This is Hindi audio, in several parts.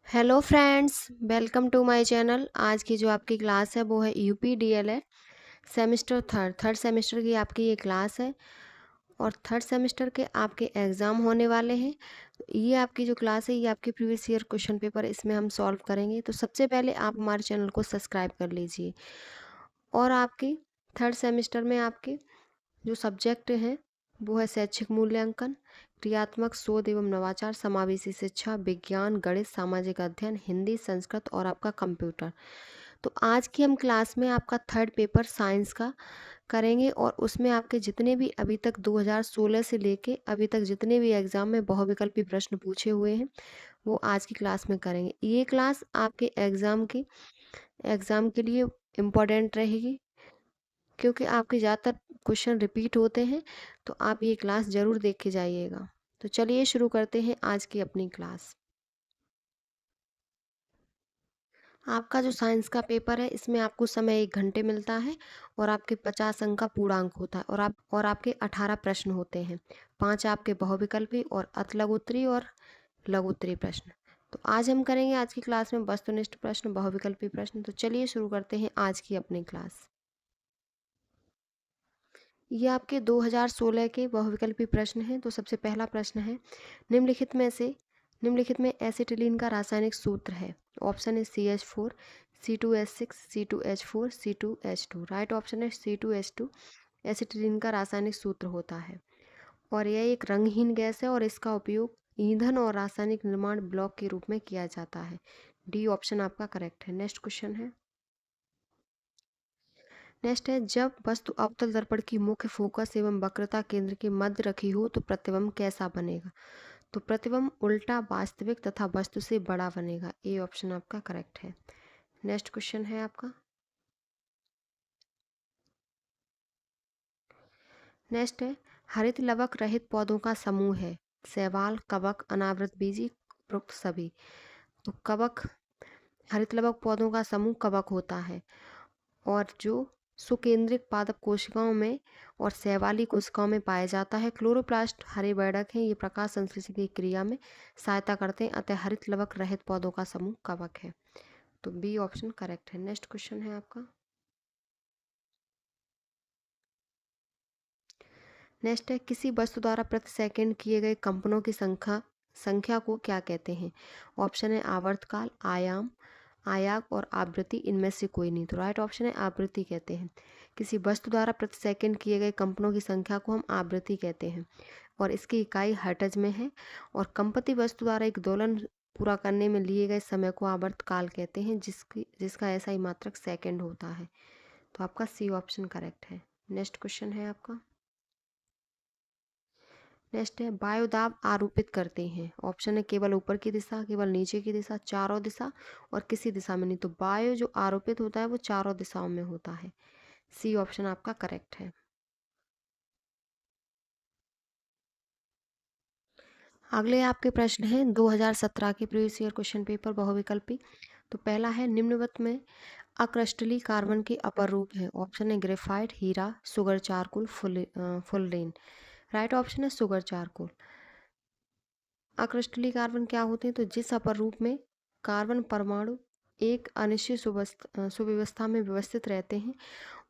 Hello friends, welcome to my channel. आज की जो आपकी क्लास है वो है UP DElEd semester third semester की आपकी ये क्लास है। और थर्ड सेमेस्टर के आपके एग्ज़ाम होने वाले हैं। तो ये आपकी जो क्लास है ये आपकी प्रीवियस ईयर क्वेश्चन पेपर इसमें हम सॉल्व करेंगे। तो सबसे पहले आप हमारे चैनल को सब्सक्राइब कर लीजिए। और आपकी थर्ड सेमेस्टर में आपके जो सब्जेक्ट हैं वो है शैक्षिक मूल्यांकन, क्रियात्मक शोध एवं नवाचार, समावेशी शिक्षा, विज्ञान, गणित, सामाजिक अध्ययन, हिंदी, संस्कृत और आपका कंप्यूटर। तो आज की हम क्लास में आपका थर्ड पेपर साइंस का करेंगे और उसमें आपके जितने भी अभी तक 2016 से लेके अभी तक जितने भी एग्ज़ाम में बहुविकल्पी प्रश्न पूछे हुए हैं वो आज की क्लास में करेंगे। ये क्लास आपके एग्ज़ाम के लिए इम्पोर्टेंट रहेगी क्योंकि आपके ज़्यादातर क्वेश्चन रिपीट होते हैं। तो आप ये क्लास ज़रूर देख के जाइएगा। तो चलिए शुरू करते हैं आज की अपनी क्लास। आपका जो साइंस का पेपर है इसमें आपको समय 1 घंटे मिलता है और आपके 50 अंक का पूर्णांक होता है और आपके 18 प्रश्न होते हैं। 5 आपके बहुविकल्पी और अतिलघु और लघु प्रश्न। तो आज हम करेंगे आज की क्लास में वस्तुनिष्ठ प्रश्न, बहुविकल्पी प्रश्न। तो चलिए शुरू करते हैं आज की अपनी क्लास। ये आपके 2016 के बहुविकल्पी प्रश्न हैं। तो सबसे पहला प्रश्न है, निम्नलिखित में एसिटिलीन का रासायनिक सूत्र है। ऑप्शन है CH4, C2H6, C2H4, C2H2। Right option है C2H2 एसिटिलीन का रासायनिक सूत्र होता है और यह एक रंगहीन गैस है और इसका उपयोग ईंधन और रासायनिक निर्माण ब्लॉक के रूप में किया जाता है। डी ऑप्शन आपका करेक्ट है। नेक्स्ट क्वेश्चन है, जब वस्तु अवतल दर्पण की मुख्य फोकस एवं वक्रता केंद्र के मध्य रखी हो तो प्रतिबिंब कैसा बनेगा। तो प्रतिबिंब उल्टा, वास्तविक तथा वस्तु से बड़ा बनेगा। ए ऑप्शन आपका करेक्ट है। नेक्स्ट क्वेश्चन है आपका, नेक्स्ट है, हरित लवक रहित पौधों का समूह है। शैवाल, कवक, अनावृत बीजी, उपरोक्त सभी। तो कवक, हरित लवक पौधों का समूह कवक होता है और जो सुकेंद्रिक पादप कोशिकाओं में और शैवाली कोशिकाओं में पाया जाता है। क्लोरोप्लास्ट हरे वर्णक हैं, ये प्रकाश संश्लेषण की क्रिया में सहायता करते हैं, अतः हरित लवक रहित पौधों का समूह कवक है। तो बी ऑप्शन करेक्ट है। नेक्स्ट क्वेश्चन है आपका, नेक्स्ट है, किसी वस्तु द्वारा प्रति सेकंड किए गए कंपनों की संख्या को क्या कहते हैं। ऑप्शन है आवर्तकाल, आयाम, आयाक और आवृत्ति। इनमें से कोई नहीं। तो राइट ऑप्शन है आवृत्ति कहते हैं। किसी वस्तु द्वारा प्रति सेकंड किए गए कंपनों की संख्या को हम आवृत्ति कहते हैं और इसकी इकाई हर्ट्ज में है। और कंपती वस्तु द्वारा एक दोलन पूरा करने में लिए गए समय को आवर्तकाल कहते हैं जिसका ऐसा ही मात्रक सेकंड होता है। तो आपका सी ऑप्शन करेक्ट है। नेक्स्ट क्वेश्चन है आपका, नेक्स्ट है, वायुदाब आरोपित करते हैं। ऑप्शन है केवल ऊपर की दिशा, केवल नीचे की दिशा, चारों दिशा और किसी दिशा में नहीं। तो वायु जो आरोपित होता है वो चारों दिशाओं में होता है। सी ऑप्शन आपका करेक्ट है। अगले आपके प्रश्न हैं 2017 के प्रीवियस ईयर क्वेश्चन पेपर बहुविकल्पी। तो पहला है, निम्नवत में अक्रिस्टलीय कार्बन के अपर रूप है। ऑप्शन है ग्रेफाइट, हीरा, सुगर चारकोल, फुलरेन। राइट ऑप्शन है सुगर चारकोल। अक्रिस्टलीय कार्बन क्या होते हैं, तो जिस अपर रूप में कार्बन परमाणु एक अनिश्चित सुव्यवस्था में व्यवस्थित रहते हैं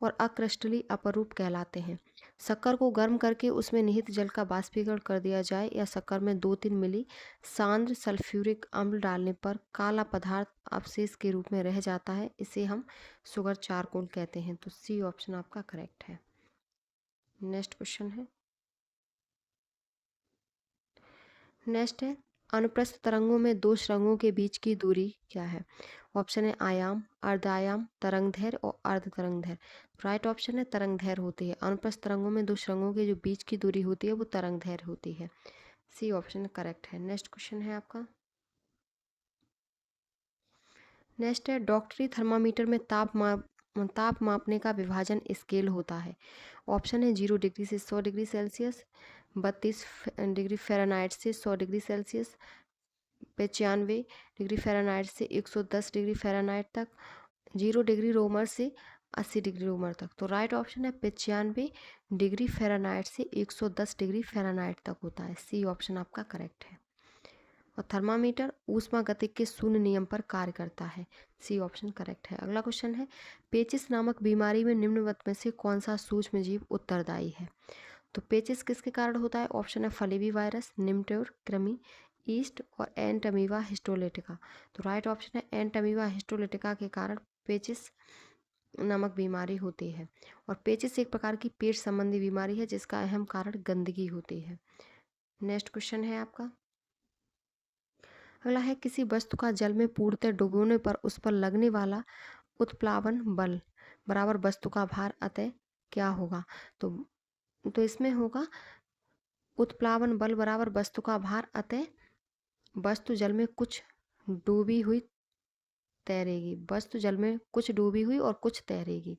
और अक्रिस्टलीय अपर रूप कहलाते हैं। शक्कर को गर्म करके उसमें निहित जल का बाष्पीकरण कर दिया जाए या शक्कर में 2-3 मिली सांद्र सल्फ्यूरिक अम्ल डालने पर काला पदार्थ अवशेष के रूप में रह जाता है, इसे हम सुगर चारकोल कहते हैं। तो सी ऑप्शन आपका करेक्ट है। नेक्स्ट क्वेश्चन है, नेक्स्ट है, अनुप्रस्थ तरंगों में दो रंगों के बीच की दूरी क्या है। ऑप्शन है आयाम, अर्धायाम, तरंगदैर्घ्य और अर्ध तरंगदैर्घ्य। राइट ऑप्शन है तरंगदैर्घ्य होती है। अनुप्रस्थ तरंगों में दो रंगों के जो बीच की दूरी होती है वो तरंगदैर्घ्य होती है। सी ऑप्शन करेक्ट है। नेक्स्ट क्वेश्चन है आपका, नेक्स्ट है, डॉक्टरी थर्मामीटर में ताप मापने का विभाजन स्केल होता है। ऑप्शन है 0 डिग्री से 100 डिग्री सेल्सियस, 32 डिग्री फ़ारेनहाइट से 100 डिग्री सेल्सियस, 95 डिग्री फ़ारेनहाइट से 110 डिग्री फ़ारेनहाइट तक, 0 डिग्री रोमर से 80 डिग्री रोमर तक। तो राइट ऑप्शन है 95 डिग्री फ़ारेनहाइट से 110 डिग्री फ़ारेनहाइट तक होता है। सी ऑप्शन आपका करेक्ट है। और थर्मामीटर ऊष्मागतिकी के शून्य नियम पर कार्य करता है। सी ऑप्शन करेक्ट है। अगला क्वेश्चन है, पेचिस नामक बीमारी में निम्नवत में से कौन सा सूक्ष्म जीव उत्तरदायी है? तो पेचिस किसके कारण होता है? ऑप्शन है फलेवी वायरस, निम्टोड कृमि, ईस्ट और एंटमीबा हिस्टोलिटिका। तो राइट ऑप्शन है एंटमीबा हिस्टोलिटिका के कारण पेचिस नामक बीमारी होती है। और पेचिस एक प्रकार की पेट संबंधी बीमारी है जिसका अहम कारण गंदगी होती है। नेक्स्ट क्वेश्चन है आपका, अगला है, किसी वस्तु का जल में पूर्णतः डुबोने पर उस पर लगने वाला उत्प्लावन बल बराबर वस्तु का भार अतः क्या होगा? तो इसमें होगा उत्प्लावन बल बराबर वस्तु का भार अतः वस्तु जल में कुछ डूबी हुई तैरेगी। वस्तु जल में कुछ डूबी हुई और कुछ तैरेगी,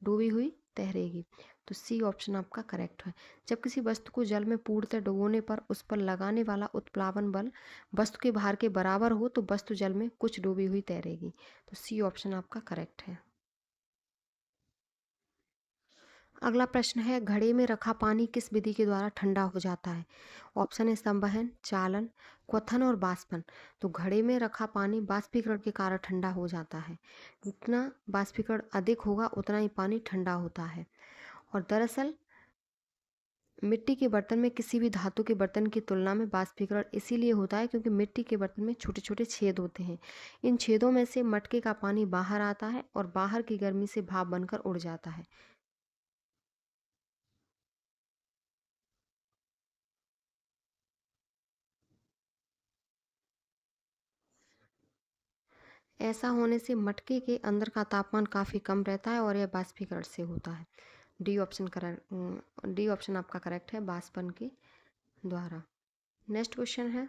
डूबी हुई तैरेगी। तो सी ऑप्शन आपका करेक्ट है। जब किसी वस्तु को जल में पूर्णतः डुबोने पर उस पर लगाने वाला उत्प्लावन बल वस्तु के भार के बराबर हो तो वस्तु जल में कुछ डूबी हुई तैरेगी। तो सी ऑप्शन आपका करेक्ट है। अगला प्रश्न है, घड़े में रखा पानी किस विधि के द्वारा ठंडा हो जाता है? ऑप्शन है संवहन, चालन, क्वथन और बाष्पन। तो घड़े में रखा पानी बाष्पीकरण के कारण ठंडा हो जाता है। जितना बाष्पीकरण अधिक होगा उतना ही पानी ठंडा होता है। और दरअसल मिट्टी के बर्तन में किसी भी धातु के बर्तन की तुलना में बाष्पीकरण इसीलिए होता है क्योंकि मिट्टी के बर्तन में छोटे छोटे छेद होते हैं। इन छेदों में से मटके का पानी बाहर आता है और बाहर की गर्मी से भाप बनकर उड़ जाता है। ऐसा होने से मटके के अंदर का तापमान काफ़ी कम रहता है और यह बाष्पीकरण से होता है। डी ऑप्शन आपका करेक्ट है, बाष्पन के द्वारा। नेक्स्ट क्वेश्चन है,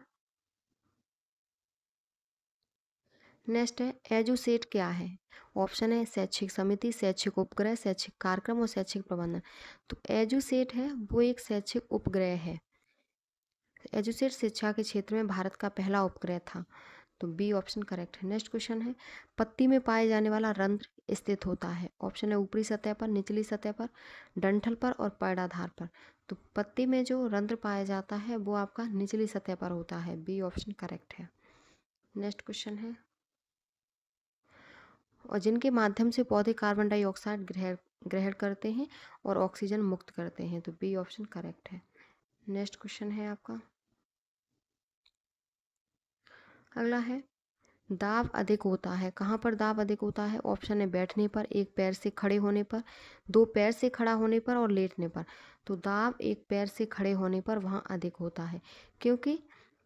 नेक्स्ट है, एजुसेट क्या है? ऑप्शन है शैक्षिक समिति, शैक्षिक उपग्रह, शैक्षिक कार्यक्रम और शैक्षिक प्रबंधन। तो एजुसेट है वो एक शैक्षिक उपग्रह है। एजुसेट शिक्षा के क्षेत्र में भारत का पहला उपग्रह था। तो बी ऑप्शन करेक्ट है। नेक्स्ट क्वेश्चन है, पत्ती में पाए जाने वाला रंध्र स्थित होता है। ऑप्शन है ऊपरी सतह पर, निचली सतह पर, डंठल पर और पैडाधार पर। तो पत्ती में जो रंध्र पाया जाता है वो आपका निचली सतह पर होता है। बी ऑप्शन करेक्ट है। नेक्स्ट क्वेश्चन है, और जिनके माध्यम से पौधे कार्बन डाइऑक्साइड ग्रहण ग्रहण करते हैं और ऑक्सीजन मुक्त करते हैं। तो बी ऑप्शन करेक्ट है। नेक्स्ट क्वेश्चन है आपका, अगला है, दाब अधिक होता है कहाँ पर? दाब अधिक होता है, ऑप्शन है बैठने पर, एक पैर से खड़े होने पर, दो पैर से खड़ा होने पर और लेटने पर। तो दाब एक पैर से खड़े होने पर वहाँ अधिक होता है क्योंकि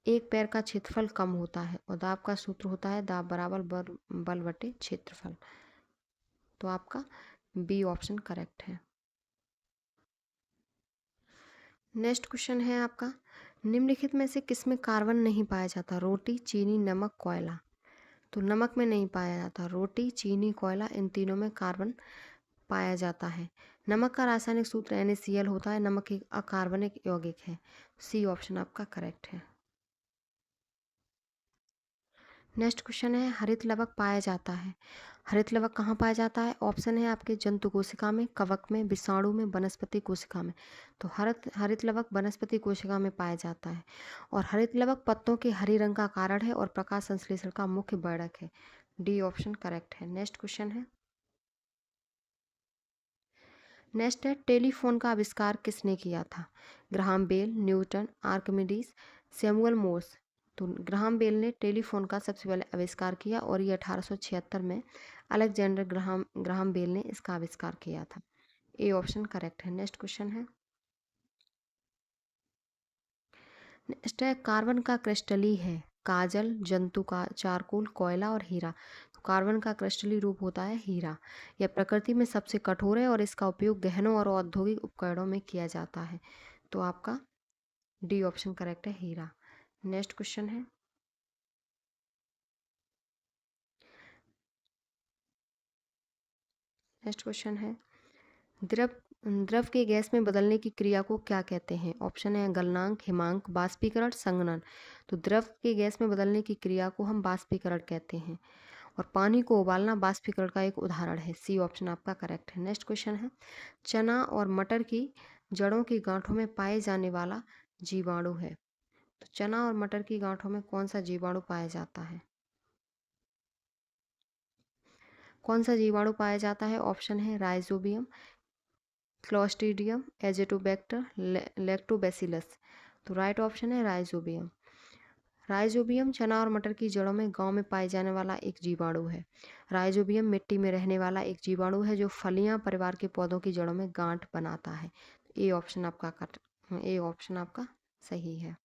एक पैर का क्षेत्रफल कम होता है और दाब का सूत्र होता है दाब बराबर बल बटे क्षेत्रफल। तो आपका बी ऑप्शन करेक्ट है। नेक्स्ट क्वेश्चन है आपका, निम्नलिखित में से किसमें कार्बन नहीं पाया जाता? रोटी, चीनी, नमक, कोयला। तो नमक में नहीं पाया जाता, रोटी, चीनी, कोयला इन तीनों में कार्बन पाया जाता है। नमक का रासायनिक सूत्र NaCl होता है। नमक एक अकार्बनिक यौगिक है। सी ऑप्शन आपका करेक्ट है। नेक्स्ट क्वेश्चन है, हरित लवक पाया जाता है। हरित लवक कहाँ पाया जाता है? ऑप्शन है आपके जंतु कोशिका में, कवक में, विषाणु में, वनस्पति कोशिका में। तो हरित लवक वनस्पति कोशिका में पाया जाता है। और हरित लवक पत्तों के हरे रंग का कारण है और प्रकाश संश्लेषण का मुख्य वर्धक है। डी ऑप्शन करेक्ट है। नेक्स्ट क्वेश्चन है, नेक्स्ट है, टेलीफोन का आविष्कार किसने किया था? Graham Bell, Newton, Archimedes, Samuel Morse. तो ग्राहम बेल ने टेलीफोन का सबसे पहले आविष्कार किया और ये 1876 में अलेक्जेंडर ग्राहम बेल ने इसका आविष्कार किया था। ए ऑप्शन करेक्ट है। नेक्स्ट क्वेश्चन है, नेक्स्ट है, कार्बन का क्रिस्टली है काजल, जंतु का चारकोल, कोयला और हीरा। तो कार्बन का क्रिस्टली रूप होता है हीरा। यह प्रकृति में सबसे कठोर है और इसका उपयोग गहनों और औद्योगिक उपकरणों में किया जाता है। तो आपका डी ऑप्शन करेक्ट है, हीरा। नेक्स्ट क्वेश्चन है, नेक्स्ट क्वेश्चन है, द्रव द्रव के गैस में बदलने की क्रिया को क्या कहते हैं? ऑप्शन है गलनांक, हिमांक, बाष्पीकरण, संघनन। तो द्रव के गैस में बदलने की क्रिया को हम बाष्पीकरण कहते हैं और पानी को उबालना बाष्पीकरण का एक उदाहरण है। सी ऑप्शन आपका करेक्ट है। नेक्स्ट क्वेश्चन है, चना और मटर की जड़ों की गांठों में पाए जाने वाला जीवाणु है। तो चना और मटर की गांठों में कौन सा जीवाणु पाया जाता है? कौन सा जीवाणु पाया जाता है? ऑप्शन है राइजोबियम, क्लोस्ट्रीडियम, एजेटोबैक्टर, लैक्टोबैसिलस। तो राइट ऑप्शन है राइजोबियम। राइजोबियम चना और मटर की जड़ों में गांव में पाए जाने वाला एक जीवाणु है। राइजोबियम मिट्टी में रहने वाला एक जीवाणु है जो फलियां परिवार के पौधों की जड़ों में गांठ बनाता है। ए ऑप्शन आपका ए ऑप्शन आपका सही है।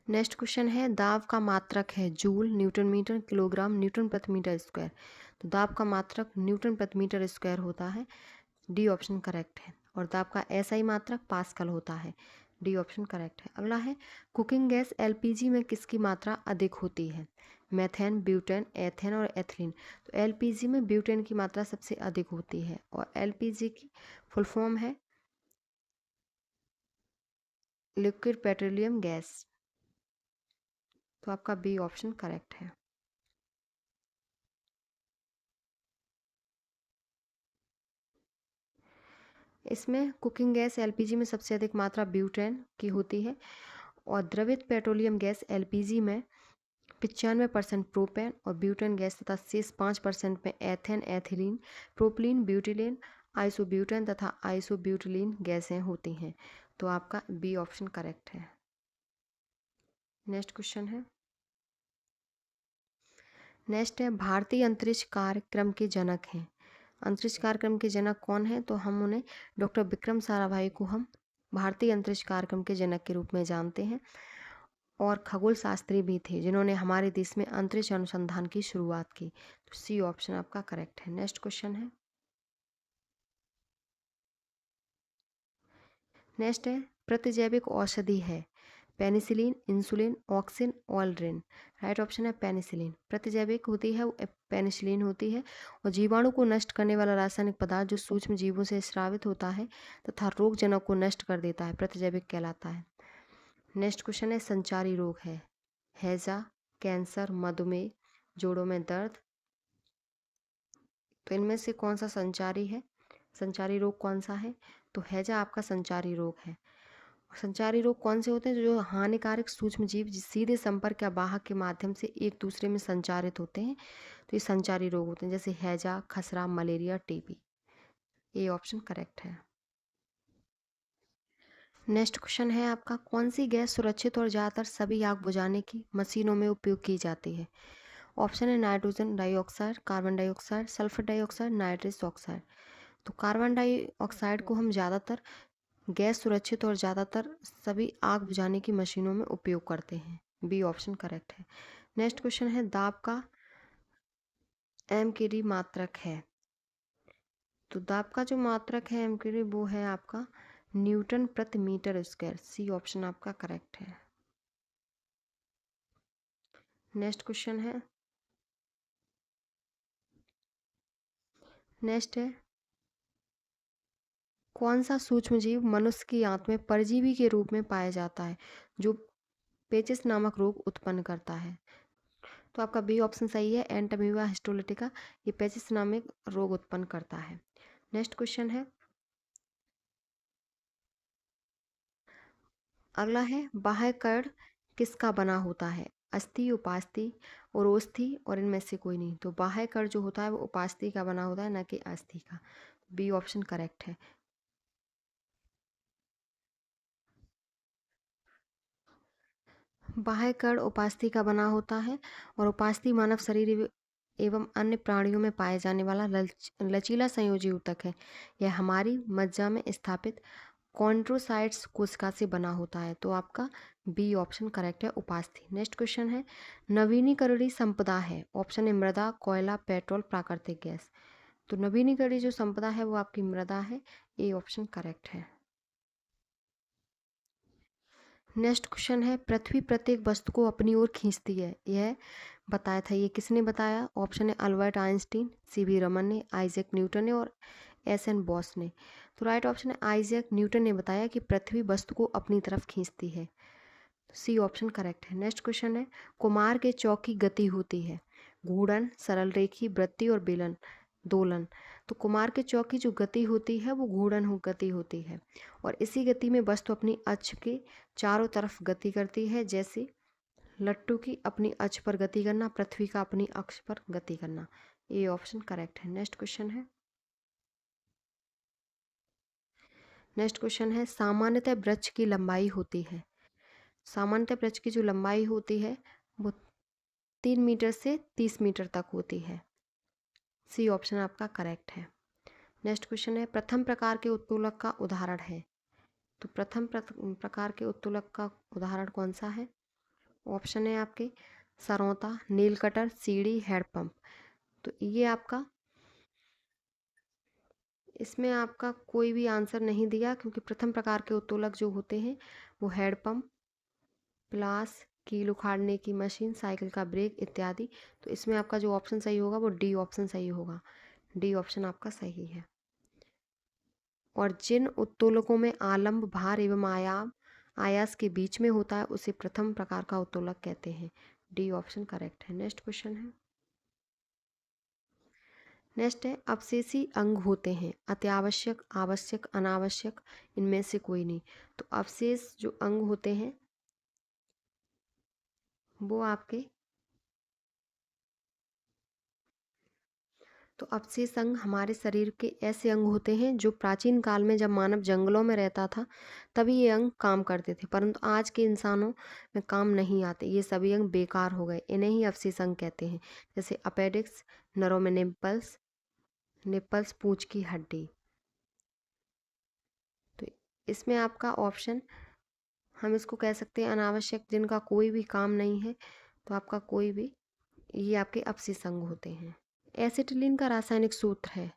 नेक्स्ट क्वेश्चन है, दाब का मात्रक है joule, newton metre, kilogram, newton प्रति मीटर स्क्वायर। तो दाब का मात्रक न्यूटन प्रति मीटर स्क्वायर होता है। डी ऑप्शन करेक्ट है। और दाब का एसआई मात्रक पास्कल होता है। डी ऑप्शन करेक्ट है। अगला है, कुकिंग गैस एलपीजी में किसकी मात्रा अधिक होती है? मेथेन, ब्यूटेन, एथेन और एथिलीन। तो एलपीजी में ब्यूटेन की मात्रा सबसे अधिक होती है और एलपीजी की फुल फॉर्म है लिक्विड पेट्रोलियम गैस। तो आपका बी ऑप्शन करेक्ट है। इसमें कुकिंग गैस एलपीजी में सबसे अधिक मात्रा ब्यूटेन की होती है और द्रवित पेट्रोलियम गैस एलपीजी में 95% प्रोपेन और ब्यूटेन गैस तथा शेष 5% में एथेन, एथिलीन, प्रोपिलीन, ब्यूटिलीन, आइसोब्यूटेन तथा आइसोब्यूटिलीन गैसें होती हैं। तो आपका बी ऑप्शन करेक्ट है। नेक्स्ट क्वेश्चन है, नेक्स्ट है, भारतीय अंतरिक्ष कार्यक्रम के जनक हैं। अंतरिक्ष कार्यक्रम के जनक कौन है? तो हम उन्हें डॉक्टर विक्रम साराभाई को हम भारतीय अंतरिक्ष कार्यक्रम के जनक के रूप में जानते हैं और खगोल शास्त्री भी थे जिन्होंने हमारे देश में अंतरिक्ष अनुसंधान की शुरुआत की। तो सी ऑप्शन आपका करेक्ट है। नेक्स्ट क्वेश्चन है, नेक्स्ट है, प्रतिजैविक औषधि है penicillin, insulin, auxin, Aldrin. Right option है पेनिसिलिन। प्रतिजैविक होती है वो पेनिसिलिन होती है और जीवाणु को नष्ट करने वाला रासायनिक पदार्थ जो सूक्ष्म जीवों से स्रावित होता है तथा रोगजनक को नष्ट कर देता है प्रतिजैविक कहलाता है। नेक्स्ट क्वेश्चन है, संचारी रोग है हैजा, कैंसर, मधुमेह, जोड़ों में दर्द। तो इनमें से कौन सा संचारी है? संचारी रोग कौन सा है? तो हैजा आपका संचारी रोग है। संचारी रोग कौन से होते हैं? जो हानिकारक सूक्ष्म जीव सीधे संपर्क या वाहक के माध्यम से एक दूसरे में संचारित होते हैं, तो ये संचारी रोग होते हैं, जैसे हैजा, खसरा, malaria, TB. A option correct है। नेक्स्ट क्वेश्चन है आपका, कौन सी गैस सुरक्षित और ज़्यादातर सभी आग बुझाने की मशीनों में उपयोग की जाती है? ऑप्शन है nitrogen dioxide, carbon dioxide, sulphur dioxide, nitrous oxide. तो कार्बन डाइऑक्साइड को हम ज़्यादातर गैस सुरक्षित और ज़्यादातर सभी आग बुझाने की मशीनों में उपयोग करते हैं। बी ऑप्शन करेक्ट है। नेक्स्ट क्वेश्चन है, दाब का एमकेडी मात्रक है। तो दाब का जो मात्रक है एमकेडी वो है आपका न्यूटन प्रति मीटर स्क्वायर। सी ऑप्शन आपका करेक्ट है। नेक्स्ट क्वेश्चन है, नेक्स्ट है, कौन सा सूक्ष्मजीव मनुष्य की आंत में परजीवी के रूप में पाया जाता है जो पेचिस नामक रोग उत्पन्न करता है? तो आपका बी ऑप्शन सही है, एंटामीबा हिस्टोलिटिका। ये पेचिस नामक रोग उत्पन्न करता है। नेक्स्ट क्वेश्चन है, अगला है, बाह्य कर्ण किसका बना होता है? अस्थि, उपास्थि, उरोस्थि और इनमें से कोई नहीं। तो बाह्य कर्ण जो होता है वो उपास्थि का बना होता है, न कि अस्थि का। बी ऑप्शन करेक्ट है। बाह्य कर्ण उपास्थि का बना होता है और उपास्थि मानव शरीर एवं अन्य प्राणियों में पाए जाने वाला लचीला संयोजी ऊतक है। यह हमारी मज्जा में स्थापित कॉन्ड्रोसाइट्स कोशिका से बना होता है। तो आपका बी ऑप्शन करेक्ट है, उपास्थि। नेक्स्ट क्वेश्चन है, नवीनीकरणीय संपदा है। ऑप्शन है मृदा, कोयला, पेट्रोल, प्राकृतिक गैस। तो नवीनीकरणीय जो संपदा है वो आपकी मृदा है। ए ऑप्शन करेक्ट है। नेक्स्ट क्वेश्चन है, पृथ्वी प्रत्येक वस्तु को अपनी ओर खींचती है, यह बताया था, ये किसने बताया? ऑप्शन है अल्बर्ट आइंस्टीन, सीवी रमन ने, आइजैक न्यूटन ने और एस एन बॉस ने। तो राइट ऑप्शन है आइजैक न्यूटन ने बताया कि पृथ्वी वस्तु को अपनी तरफ खींचती है। सी ऑप्शन करेक्ट है। नेक्स्ट क्वेश्चन है, कुमार के चौक की गति होती है घूर्णन, सरल रेखी, वृत्ति और बेलन। दोलन। तो कुमार के चौक की जो गति होती है वो घूर्णन गति होती है, और इसी गति में वस्तु अपनी अक्ष के चारों तरफ गति करती है, जैसे लट्टू की अपनी अक्ष पर गति करना, पृथ्वी का अपनी अक्ष पर गति करना। ये ऑप्शन करेक्ट है। नेक्स्ट क्वेश्चन है सामान्यतः वृक्ष की लंबाई होती है। सामान्यतः वृक्ष की जो लंबाई होती है वो 3 मीटर से 30 मीटर तक होती है। सी ऑप्शन आपका करेक्ट है। नेक्स्ट क्वेश्चन है प्रथम प्रकार के उत्तोलक का उदाहरण है। तो प्रथम प्रकार के उत्तोलक का उदाहरण कौन सा है? ऑप्शन है आपके सरौता, नील कटर, सीढ़ी, हैंडपंप। तो ये आपका, इसमें आपका कोई भी आंसर नहीं दिया, क्योंकि प्रथम प्रकार के उत्तोलक जो होते हैं वो हैंडपंप, प्लास, कील उखाड़ने की मशीन, साइकिल का ब्रेक इत्यादि। तो इसमें आपका जो ऑप्शन सही होगा वो डी ऑप्शन सही होगा। डी ऑप्शन आपका सही है। और जिन उत्तोलकों में आलंब, भार एवं आयास के बीच में होता है उसे प्रथम प्रकार का उत्तोलक कहते हैं। डी ऑप्शन करेक्ट है। नेक्स्ट क्वेश्चन है, नेक्स्ट है अवशेषी अंग होते हैं अत्यावश्यक, आवश्यक, अनावश्यक, इनमें से कोई नहीं। तो अवशेष जो अंग होते हैं वो आपके, तो अवशेष अंग हमारे शरीर के ऐसे अंग होते हैं जो प्राचीन काल में जब मानव जंगलों में रहता था तभी ये अंग काम करते थे, परंतु आज के इंसानों में काम नहीं आते, ये सभी अंग बेकार हो गए, इन्हें ही अवशेष अंग कहते हैं। जैसे अपेडिक्स, नरों में निप्पल्स, निप्पल्स पूंछ की हड्डी। तो इसमें आपका ऑप्शन, हम इसको कह सकते हैं अनावश्यक, जिनका कोई भी काम नहीं है, तो आपका कोई भी, ये आपके अवशेष अंग होते हैं। एसिटिलीन का रासायनिक सूत्र है।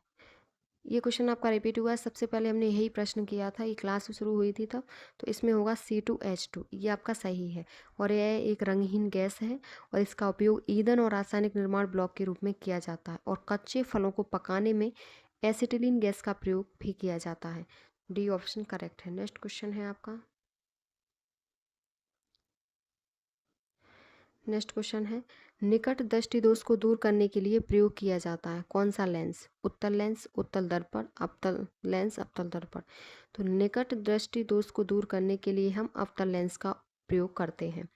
ये क्वेश्चन आपका रिपीट हुआ है, सबसे पहले हमने यही प्रश्न किया था, ये क्लास शुरू हुई थी तब। तो इसमें होगा C2H2, ये आपका सही है। और यह एक रंगहीन गैस है और इसका उपयोग ईंधन और रासायनिक निर्माण ब्लॉक के रूप में किया जाता है, और कच्चे फलों को पकाने में एसिटिलीन गैस का प्रयोग भी किया जाता है। डी ऑप्शन करेक्ट है। नेक्स्ट क्वेश्चन है आपका, नेक्स्ट क्वेश्चन है निकट दृष्टि दोष को दूर करने के लिए प्रयोग किया जाता है कौन सा लेंस? उत्तल लेंस, उत्तल दर्पण, अवतल लेंस, अवतल दर्पण। तो निकट दृष्टि दोष को दूर करने के लिए हम अवतल लेंस का प्रयोग करते हैं।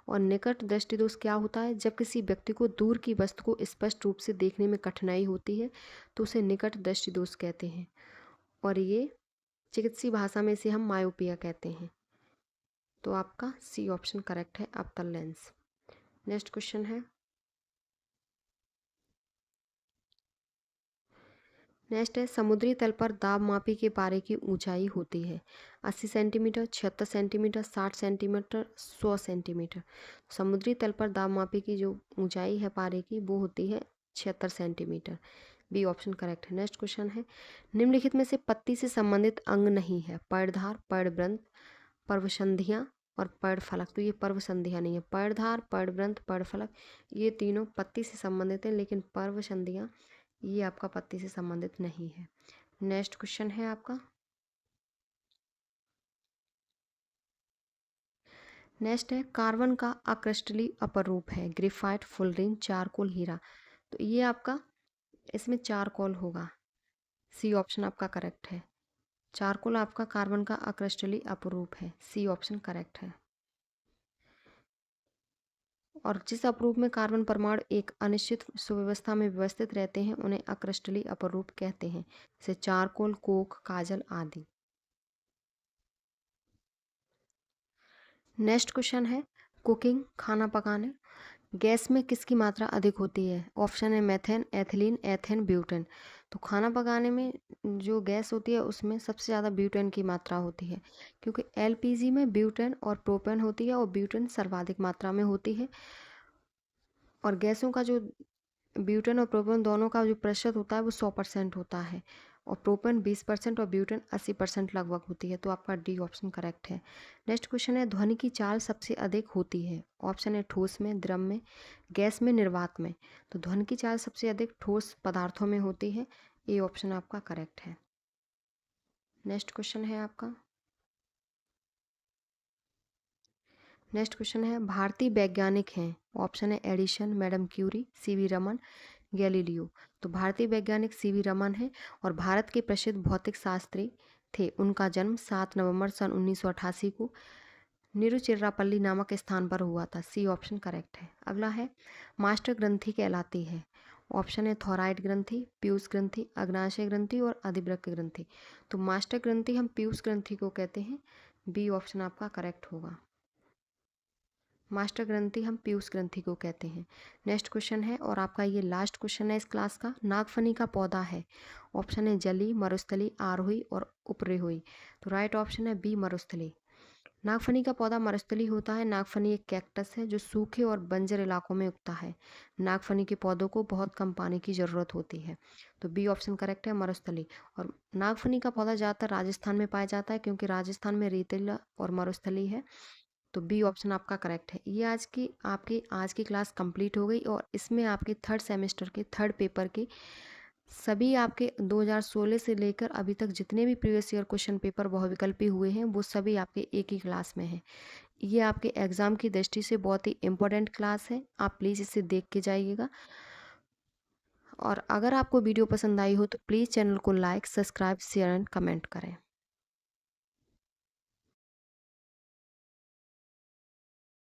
और निकट दृष्टि दोष क्या होता है? जब किसी व्यक्ति को दूर की वस्तु को स्पष्ट रूप से देखने में कठिनाई होती है तो उसे निकट दृष्टि दोष कहते हैं, और ये चिकित्सीय भाषा में इसे हम मायोपिया कहते हैं। तो आपका सी ऑप्शन करेक्ट है, अवतल लेंस। नेक्स्ट क्वेश्चन है, नेक्स्ट है समुद्री तल पर दाब मापी के पारे की ऊंचाई होती है 80 सेंटीमीटर, 76 सेंटीमीटर, 60 सेंटीमीटर, 100 सेंटीमीटर। समुद्री तल पर दाब मापी की जो ऊंचाई है पारे की वो होती है 76 सेंटीमीटर। बी ऑप्शन करेक्ट है। नेक्स्ट क्वेश्चन है निम्नलिखित में से पत्ती से संबंधित अंग नहीं है पर्णधार, पर्णवृंत, पर्वसंधियां और पर्णफलक। तो ये पर्वसंधियां नहीं है, पर्णधार, पर्णवृंत, पर्णफलक ये तीनों पत्ती से संबंधित है, लेकिन पर्वसंधियां ये आपका पत्ती से संबंधित नहीं है। नेक्स्ट क्वेश्चन है आपका, नेक्स्ट है कार्बन का अक्रिस्टलीय अपरूप है ग्रेफाइट, फुलरिन, चारकोल, हीरा। तो ये आपका, इसमें चारकोल होगा। सी ऑप्शन आपका करेक्ट है। चारकोल आपका कार्बन का अक्रिस्टलीय अपरूप है। सी ऑप्शन करेक्ट है। और जिस अपरूप में कार्बन परमाणु एक अनिश्चित सुव्यवस्था में व्यवस्थित रहते हैं उन्हें अक्रिस्टलीय अपरूप कहते हैं, जैसे चारकोल, कोक, काजल आदि। नेक्स्ट क्वेश्चन है कुकिंग, खाना पकाने, गैस में किसकी मात्रा अधिक होती है? ऑप्शन है मेथेन, एथिलीन, एथेन, ब्यूटेन। तो खाना पकाने में जो गैस होती है उसमें सबसे ज़्यादा ब्यूटेन की मात्रा होती है, क्योंकि एलपीजी में ब्यूटेन और प्रोपेन होती है और ब्यूटेन सर्वाधिक मात्रा में होती है। और गैसों का जो ब्यूटेन और प्रोपेन दोनों का जो प्रतिशत होता है वो 100% होता है, और प्रोपेन 20% और ब्यूटेन 80% लगभग होती है। तो आपका डी ऑप्शन करेक्ट है। नेक्स्ट क्वेश्चन है ध्वनि की चाल सबसे अधिक होती है? ऑप्शन है ठोस में, द्रव में, गैस में, निर्वात में। तो ध्वनि की चाल सबसे अधिक ठोस पदार्थों में होती है। ए ऑप्शन आपका करेक्ट है। नेक्स्ट क्वेश्चन है आपका, नेक्स्ट क्वेश्चन है भारतीय वैज्ञानिक हैं? ऑप्शन है Edison, madam Curie, CV Raman, Galileo. तो भारतीय वैज्ञानिक सीवी रमन है और भारत के प्रसिद्ध भौतिक शास्त्री थे। उनका जन्म 7 नवंबर सन 1988 को निरुचिरापल्ली नामक स्थान पर हुआ था। सी ऑप्शन करेक्ट है। अगला है मास्टर ग्रंथि कहलाती है। ऑप्शन है थोराइड ग्रंथि, पीयूष ग्रंथि, अग्नाशय ग्रंथि और अधिवृक्क ग्रंथि। तो मास्टर ग्रंथि हम पीयूष ग्रंथि को कहते हैं। बी ऑप्शन आपका करेक्ट होगा। मास्टर ग्रंथि हम पीयूष ग्रंथि को कहते हैं। नेक्स्ट क्वेश्चन है और आपका ये लास्ट क्वेश्चन है इस क्लास का। नागफनी का पौधा है। ऑप्शन है जली, मरुस्थली, आरोही और उपरेहोई। तो राइट ऑप्शन है बी मरुस्थली। नागफनी का पौधा मरुस्थली होता है। नागफनी एक कैक्टस है जो सूखे और बंजर इलाकों में उगता है। नागफनी के पौधों को बहुत कम पानी की ज़रूरत होती है। तो बी ऑप्शन करेक्ट है, मरुस्थली। और नागफनी का पौधा ज़्यादातर राजस्थान में पाया जाता है क्योंकि राजस्थान में रेतीला और मरुस्थली है। तो बी ऑप्शन आपका करेक्ट है। ये आज की क्लास कंप्लीट हो गई और इसमें आपके थर्ड सेमेस्टर के थर्ड पेपर के सभी आपके 2016 से लेकर अभी तक जितने भी प्रीवियस ईयर क्वेश्चन पेपर बहुविकल्पी हुए हैं वो सभी आपके एक ही क्लास में हैं। ये आपके एग्ज़ाम की दृष्टि से बहुत ही इम्पोर्टेंट क्लास है। आप प्लीज़ इसे देख के जाइएगा। और अगर आपको वीडियो पसंद आई हो तो प्लीज़ चैनल को like, subscribe, share and comment करें।